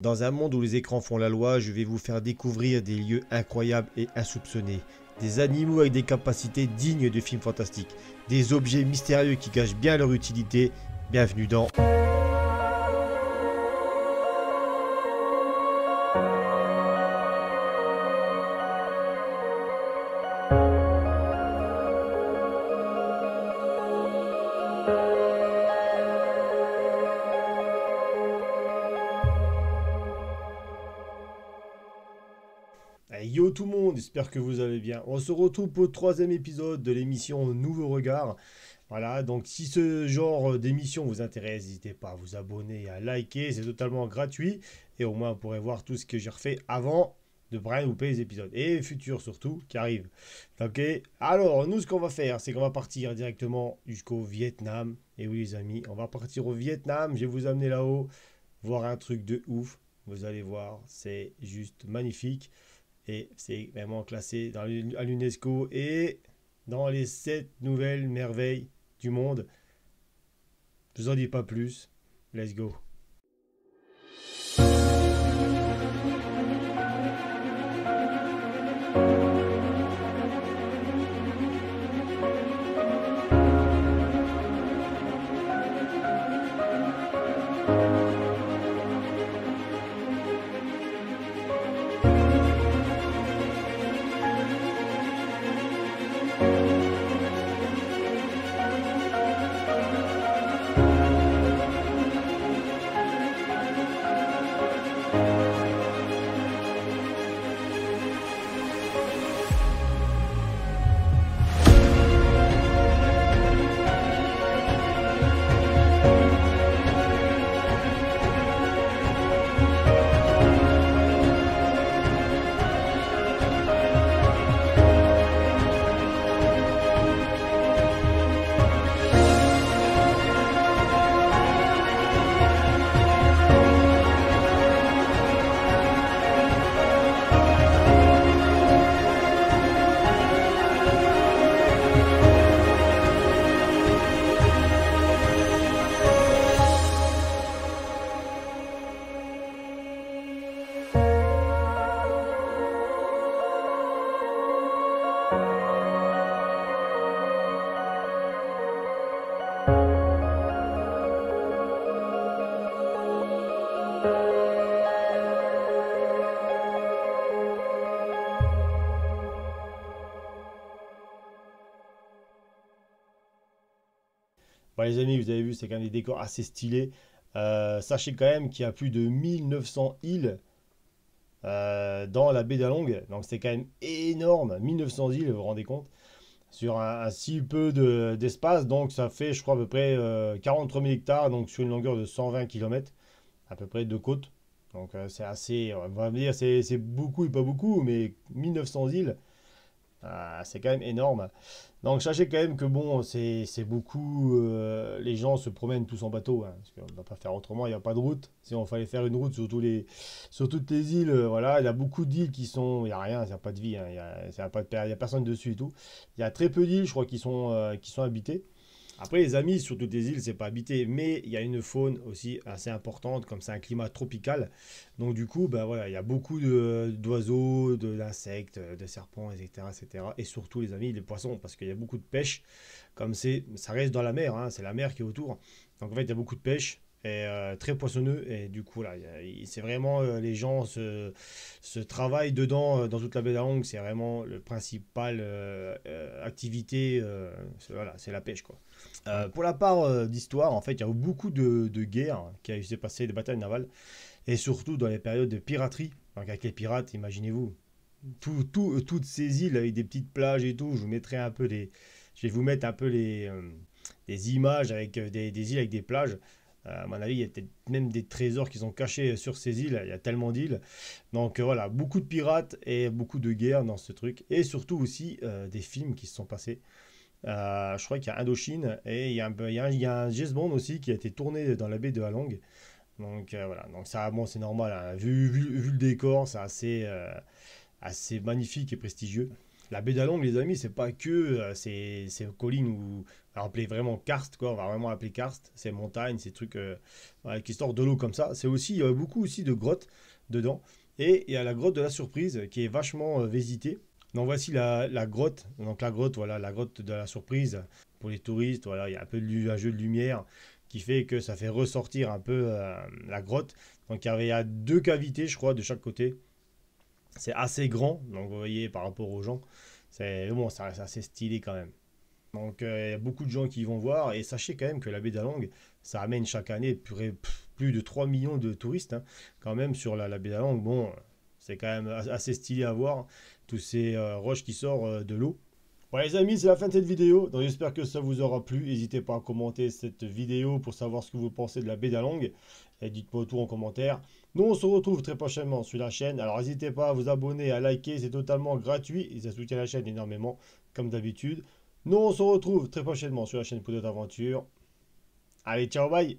Dans un monde où les écrans font la loi, je vais vous faire découvrir des lieux incroyables et insoupçonnés. Des animaux avec des capacités dignes de films fantastiques. Des objets mystérieux qui cachent bien leur utilité. Bienvenue dans... Yo tout le monde, j'espère que vous allez bien. On se retrouve pour le troisième épisode de l'émission Nouveau Regard. Voilà, donc si ce genre d'émission vous intéresse, n'hésitez pas à vous abonner et à liker, c'est totalement gratuit. Et au moins vous pourrez voir tout ce que j'ai refait avant de Brian vous payer les épisodes. Et futurs surtout, qui arrivent. Ok, alors nous ce qu'on va faire, c'est qu'on va partir directement jusqu'au Vietnam. Et oui les amis, on va partir au Vietnam, je vais vous amener là-haut, voir un truc de ouf. Vous allez voir, c'est juste magnifique. Et c'est vraiment classé à l'UNESCO et dans les 7 nouvelles merveilles du monde. Je vous en dis pas plus. Let's go. Bon, les amis, vous avez vu, c'est quand même des décors assez stylés. Sachez quand même qu'il y a plus de 1900 îles dans la baie d'Along. Donc c'est quand même énorme. 1900 îles, vous vous rendez compte? Sur un si peu d'espace. Donc ça fait, je crois, à peu près 43 000 hectares. Donc sur une longueur de 120 km, à peu près de côte. Donc c'est assez, on va me dire, c'est beaucoup et pas beaucoup, mais 1900 îles. C'est quand même énorme. Donc sachez quand même que bon, c'est beaucoup. Les gens se promènent tous en bateau, hein, parce qu'on ne va pas faire autrement, il n'y a pas de route. Si on fallait faire une route sur toutes les îles, voilà, il y a beaucoup d'îles qui sont. Il n'y a rien, il n'y a pas de vie, hein, il y a personne dessus et tout. Il y a très peu d'îles, je crois, qui sont habitées. Après, les amis, sur toutes les îles, c'est pas habité, mais il y a une faune aussi assez importante, comme c'est un climat tropical. Donc du coup, ben voilà, il y a beaucoup d'oiseaux, d'insectes, de serpents, etc., etc. Et surtout, les amis, les poissons, parce qu'il y a beaucoup de pêche. Comme ça reste dans la mer, hein, c'est la mer qui est autour. Donc en fait, il y a beaucoup de pêche. Et très poissonneux et du coup là c'est vraiment les gens se travaillent dedans dans toute la baie d'Arong, c'est vraiment le principal activité, voilà, c'est la pêche quoi. Pour la part d'histoire, en fait, il y a eu beaucoup de guerres qui s'est passé, des batailles navales, et surtout dans les périodes de piraterie. Donc avec les pirates, imaginez-vous, toutes ces îles avec des petites plages et tout. Je vous mettrai un peu je vais vous mettre un peu des images avec des îles avec des plages. À mon avis, il y a peut-être même des trésors qui sont cachés sur ces îles. Il y a tellement d'îles. Donc voilà, beaucoup de pirates et beaucoup de guerres dans ce truc. Et surtout aussi des films qui se sont passés. Je crois qu'il y a Indochine et il y a un James Bond aussi qui a été tourné dans la baie de Halong. Donc voilà, donc ça, bon, c'est normal, hein. Vu le décor, c'est assez magnifique et prestigieux. La baie d'Along, les amis, c'est pas que ces collines où on va appeler vraiment karst, quoi. On va vraiment appeler karst. Ces montagnes, ces trucs voilà, qui sortent de l'eau comme ça. C'est aussi, il y a beaucoup aussi de grottes dedans. Et il y a la grotte de la surprise qui est vachement visitée. Donc voici la grotte. Donc la grotte, voilà, la grotte de la surprise pour les touristes. Voilà, il y a un peu un jeu de lumière qui fait que ça fait ressortir un peu la grotte. Donc il y a deux cavités, je crois, de chaque côté. C'est assez grand, donc vous voyez par rapport aux gens, c'est bon, ça reste assez stylé quand même. Donc il y a beaucoup de gens qui vont voir et sachez quand même que la baie d'Along, ça amène chaque année plus de 3 millions de touristes hein, quand même sur la baie d'Along. Bon, c'est quand même assez stylé à voir, tous ces roches qui sortent de l'eau. Voilà les amis, c'est la fin de cette vidéo. Donc j'espère que ça vous aura plu. N'hésitez pas à commenter cette vidéo pour savoir ce que vous pensez de la baie d'Along. Et dites-moi tout en commentaire. Nous on se retrouve très prochainement sur la chaîne. Alors n'hésitez pas à vous abonner, à liker, c'est totalement gratuit. Et ça soutient la chaîne énormément, comme d'habitude. Nous on se retrouve très prochainement sur la chaîne pour d'autres aventures. Allez, ciao, bye!